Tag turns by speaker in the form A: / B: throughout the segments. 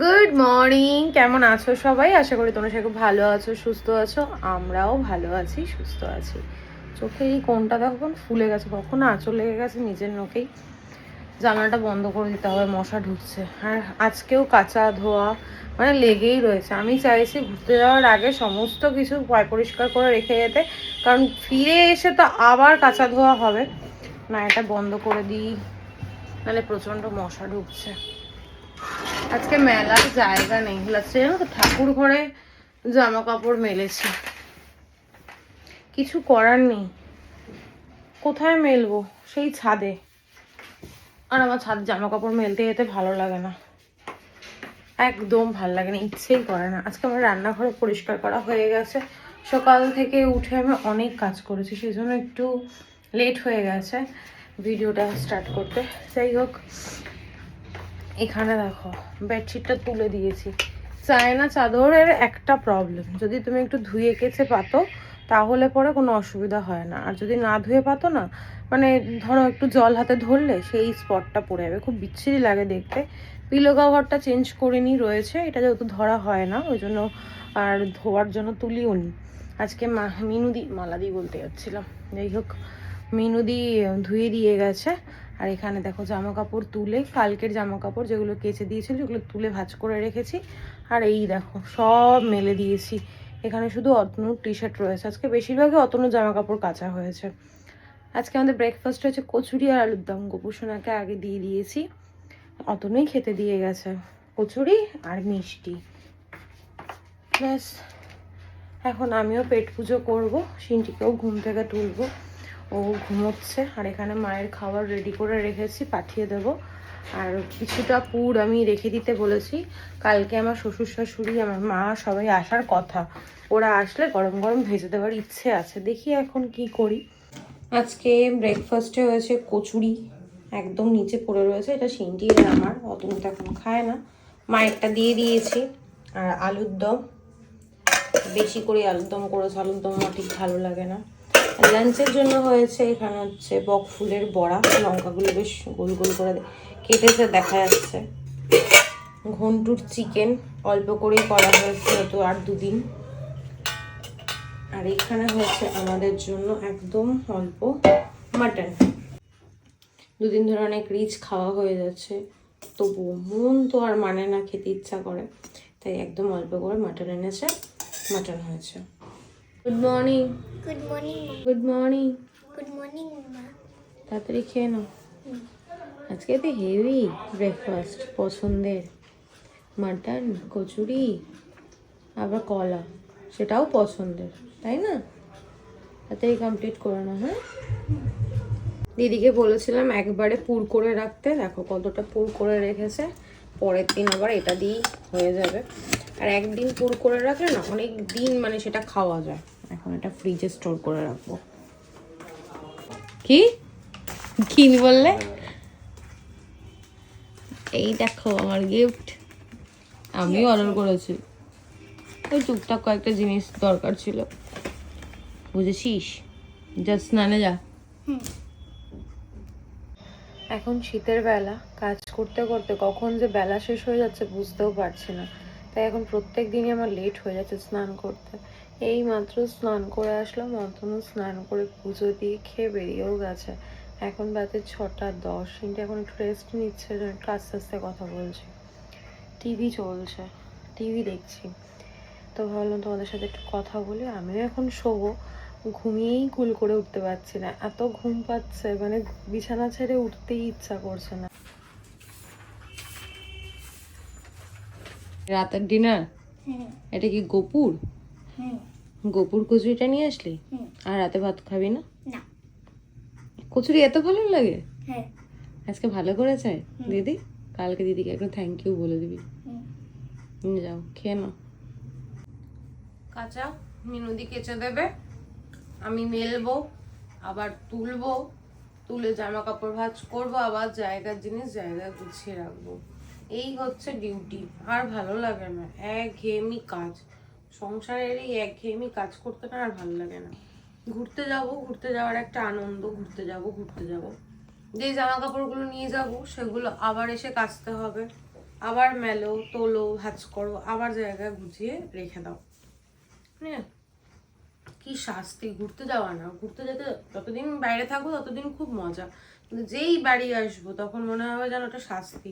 A: Good morning, কেমন আছো সবাই? আশা করি তোমরা সবাই খুব ভালো আছো, সুস্থ আছো। আমরাও ভালো আছি, সুস্থ আছি। চোখে এই কোনটা দেখো কোন ফুলে গেছে, কখন আঁচল লেগে গেছে নিজের নখেই। জানলাটা বন্ধ করে দিতে হবে, মশা ঢুকছে। আর আজকেও কাঁচা ধোয়া মানে লেগেই রয়েছে। আমি চাইছি ঘুরতে যাওয়ার আগে সমস্ত কিছু পরিষ্কার করে রেখে যেতে, কারণ ফিরে এসে তো আবার কাঁচা ধোয়া হবে না। এটা বন্ধ করে দিই, নাহলে প্রচণ্ড মশা ঢুকছে। আজকে মেলার জায়গা নেই, লাগছে জানো তো, ঠাকুর ঘরে জামা কাপড় মেলেছি, কিছু করার নেই। কোথায় মেলবো? সেই ছাদে। আর আমার ছাদে জামা কাপড় মেলতে যেতে ভালো লাগে না, একদম ভালো লাগে না, ইচ্ছেই করে না। আজকে আমার রান্নাঘরে পরিষ্কার করা হয়ে গেছে। সকাল থেকে উঠে আমি অনেক কাজ করেছি, সেই জন্য একটু লেট হয়ে গেছে ভিডিওটা স্টার্ট করতে। যাই হোক, এখানে দেখো বেডশিটটা তুলে দিয়েছি। চায়না চাদরের একটা প্রবলেম, যদি তুমি একটু ধুয়ে কেচে পাতো তাহলে পরে কোনো অসুবিধা হয় না। আর যদি না ধুয়ে পাতো না, মানে ধরো একটু জল হাতে ধরলে সেই স্পটটা পড়ে যাবে, খুব বিচ্ছিরি লাগে দেখতে। পিলো কভারটা চেঞ্জ করে নি রয়েছে, এটা যেহেতু ধরা হয় না ওই জন্য আর ধোয়ার জন্য তুলিও নি। আজকে মিনুদি মালাদি বলতে যাচ্ছিলাম, যাই হোক মিনুদি ধুয়ে দিয়ে গেছে। আর এখানে দেখো জামা কাপড় তুলে, কালকের জামা কাপড় যেগুলো কেচে দিয়েছিল সেগুলো তুলে ভাঁজ করে রেখেছি। আর এই দেখো সব মেলে দিয়েছি। এখানে শুধু অতনুর টি শার্ট রয়েছে, আজকে বেশিরভাগই অতনুর জামা কাপড় কাচা হয়েছে। আজকে আমাদের ব্রেকফাস্ট হয়েছে কচুরি আর আলুর দম। গোপুসোনাকে আগে দিয়ে দিয়েছি, অতনুই খেতে দিয়ে গেছে কচুরি আর মিষ্টি। ব্যাস, এখন আমিও পেট পুজো করবো, সিনটিকেও ঘুম থেকে তুলবো, ও ঘুমোচ্ছে। আর এখানে মায়ের খাবার রেডি করে রেখেছি, পাঠিয়ে দেব। আর কিছুটা পুর আমি রেখে দিতে বলেছি, কালকে আমার শ্বশুর শাশুড়ি আমার মা সবাই আসার কথা, ওরা আসলে গরম গরম ভেজে দেওয়ার ইচ্ছে আছে, দেখি এখন কি করি। আজকে ব্রেকফাস্টে হয়েছে কচুরি, একদম নিচে পড়ে রয়েছে, এটা সিনটি আর আমার, অতনু তো এখন খায় না, মায়েরটা দিয়ে দিয়েছি। আর আলুর দম, বেশি করে আলুর দম করেছে, আলুর দম আমার ঠিক ভালো লাগে না। লাঞ্চের জন্য হয়েছে এখানে হচ্ছে বক ফুলের বড়া, লঙ্কাগুলো বেশ গোল গোল করে কেটেছে দেখা যাচ্ছে। ঘন্টুর চিকেন অল্প করেই করা হয়েছে, তো আর দুদিন। আর এখানে হয়েছে আমাদের জন্য একদম অল্প মাটন। দুদিন ধরে অনেক রিচ খাওয়া হয়ে যাচ্ছে, তবুও মন তো আর মানে না, খেতে ইচ্ছা করে, তাই একদম অল্প করে মাটন এনেছে, মাটন হয়েছে। Good morning.
B: Good morning.
A: Good morning.
B: Good morning মা।
A: তাড়াতাড়ি খেয়ে নাও। আজকে তো হেভি ব্রেকফাস্ট, পছন্দের মাটন, কচুরি, আবার কলা, সেটাও পছন্দের, তাই না? তাড়াতাড়ি কমপ্লিট করে নাও। হ্যাঁ, দিদিকে বলেছিলাম একবারে পুর করে রাখতে, দেখো কতটা পুর করে রেখেছে, পরের দিন আবার এটা দিয়েই হয়ে যাবে। আর একদিন পুর করে রাখলে না অনেক দিন মানে সেটা খাওয়া যায়। এখন এটা ফ্রিজে স্টোর করে রাখবো। কি কি বললে? এই দেখো আমার গিফট, আমিও অর্ডার করেছি। ওই টুকটাক কয়েকটা জিনিস দরকার ছিল, বুঝেছিস? যা স্নানে যা। এখন শীতের বেলা, কাজ করতে করতে কখন যে বেলা শেষ হয়ে যাচ্ছে বুঝতেও পারছি না। তাই এখন প্রত্যেক দিনই আমার লেট হয়ে যাচ্ছে স্নান করতে। এই মাত্র স্নান করে আসলাম, অন্তনু স্নান করে পুজো দিয়ে খেয়ে বেরিয়েও গেছে। এখন বাজে 6:10, কিন্তু এখন একটু রেস্ট নিচ্ছে, একটু আস্তে আস্তে কথা বলছি। টিভি চলছে, টিভি দেখছি, তো ভাবলাম তোমাদের সাথে একটু কথা বলি। আমিও এখন শোবো, ঘুমিয়েই কুল করে উঠতে পারছি না, এত ঘুম পাচ্ছে, মানে বিছানা ছেড়ে উঠতেই ইচ্ছা করছে না। রাতের ডিনার এটা কি গোপুর? গোপুর কচুরিটা নিয়ে আসলি? আর রাতে ভাত খাবি না? কচুরি এত ভালো লাগে? আজকে ভালো করেছে দিদি, কালকে দিদিকে একটু থ্যাংক ইউ বলে দিবি। যাও খেয়ে নাও। কাঁচা মিনুদি কেচে দেবে, আমি মেলবো, আবার তুলবো, তুলে জামা কাপড় ভাঁজ করবো, আবার জায়গার জিনিস জায়গায় গুছিয়ে রাখবো। এই হচ্ছে ডিউটি, আর ভালো লাগে না, একঘেয়েমি কাজ, সংসারের এই একঘেয়েমি কাজ করতে না আর ভালো লাগে না। ঘুরতে যাব, ঘুরতে যাওয়ার একটা আনন্দ, ঘুরতে যাব, যে জামা কাপড়গুলো নিয়ে যাব সেগুলো আবার এসে কাচতে হবে, আবার মেলো, তোলো, ভাঁজ করো, আবার জায়গায় গুছিয়ে রেখে দাও। হ্যাঁ, কি শাস্তি ঘুরতে যাওয়া না। ঘুরতে যেতে যতদিন বাইরে থাকবো ততদিন খুব মজা, কিন্তু যেই বাড়ি আসবো তখন মনে হবে যেন ওটা শাস্তি।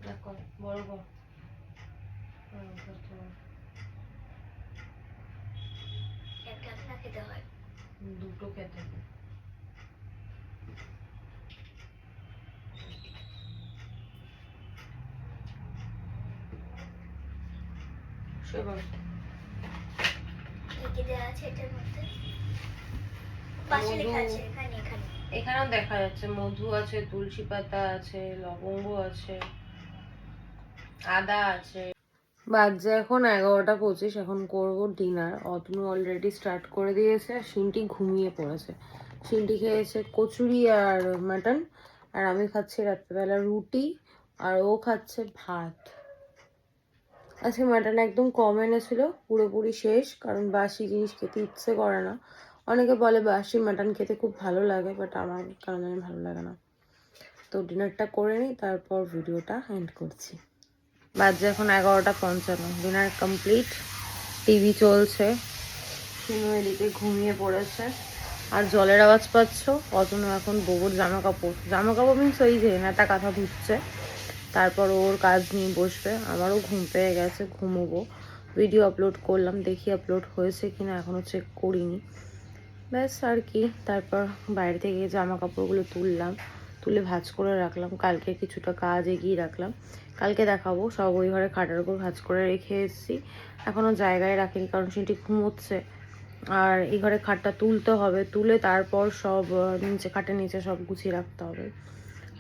A: দেখো বড় বড় দুটো খেতে সেবার
B: কি দেওয়া আছে এটার মধ্যে? পাশে লেখা আছে এখানে।
A: এখানেও দেখা যাচ্ছে মধু আছে, তুলসী পাতা আছে, লবঙ্গ আছে, আদা আছে। বাজে এখন 11টা 25, এখন করবো ডিনার। অতনু অলরেডি স্টার্ট করে দিয়েছে, আর সিনটি ঘুমিয়ে পড়েছে। সিনটি খেয়েছে কচুরি আর মাটন, আর আমি খাচ্ছি রাত্রেবেলা রুটি, আর ও খাচ্ছে ভাত। আজকে মাটন একদম কম এনেছিল, পুরোপুরি শেষ, কারণ বাসি জিনিস খেতে ইচ্ছে করে না। অনেকে বলে বাসি মাটন খেতে খুব ভালো লাগে, বাট আমার কেন জানি ভালো লাগে না। তো ডিনারটা করে নিই, তারপর ভিডিওটা এন্ড করছি। বাজে এখন 11টা 55, ডিনার কমপ্লিট, টিভি চলছে, শিনু এদিকে ঘুমিয়ে পড়েছে। আর জলের আওয়াজ পাচ্ছ, অতনু এখন বউর জামা কাপড় মিন্স ওই যে নেতা কাঁথা ধুচ্ছে, তারপর ওর কাজ নিয়ে বসবে। আমারও ঘুম পেয়ে গেছে, ঘুমোবো। ভিডিও আপলোড করলাম, দেখি আপলোড হয়েছে কিনা, এখনও চেক করিনি। ব্যাস আর কি। তারপর বাইরে থেকে জামা কাপড়গুলো তুলে ভাঁজ করে রাখলাম। কালকে কিছুটা কাজ এগিয়ে রাখলাম, কালকে দেখাবো। সব ওই ঘরে খাটের উপর ভাঁজ করে রেখে এসেছি, এখনও জায়গায় রাখিনি, কারণ সেটি ঘুমোচ্ছে। আর এই ঘরে খাটটা তুলতে হবে, তুলে তারপর সব নিচে, খাটের নিচে সব গুছিয়ে রাখতে হবে।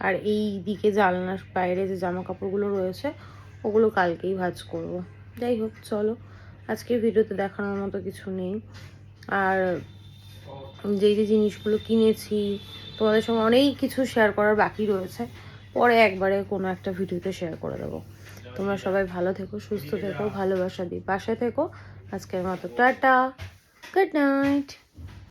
A: আর এই দিকে জানলার বাইরে যে জামা কাপড়গুলো রয়েছে, ওগুলো কালকেই ভাঁজ করব। যাই হোক, চলো, আজকের ভিডিওতে দেখানোর মতো কিছু নেই। আর যেই যে জিনিসগুলো কিনেছি তোমাদের সঙ্গে অনেক কিছু শেয়ার করার বাকি রয়েছে, পরে একবারে কোনো একটা ভিডিওতে শেয়ার করে দেবো। তোমরা সবাই ভালো থেকো, সুস্থ থেকো, ভালোবাসা দিই, পাশে থেকো। আজকের মতো টাটা, গুড নাইট।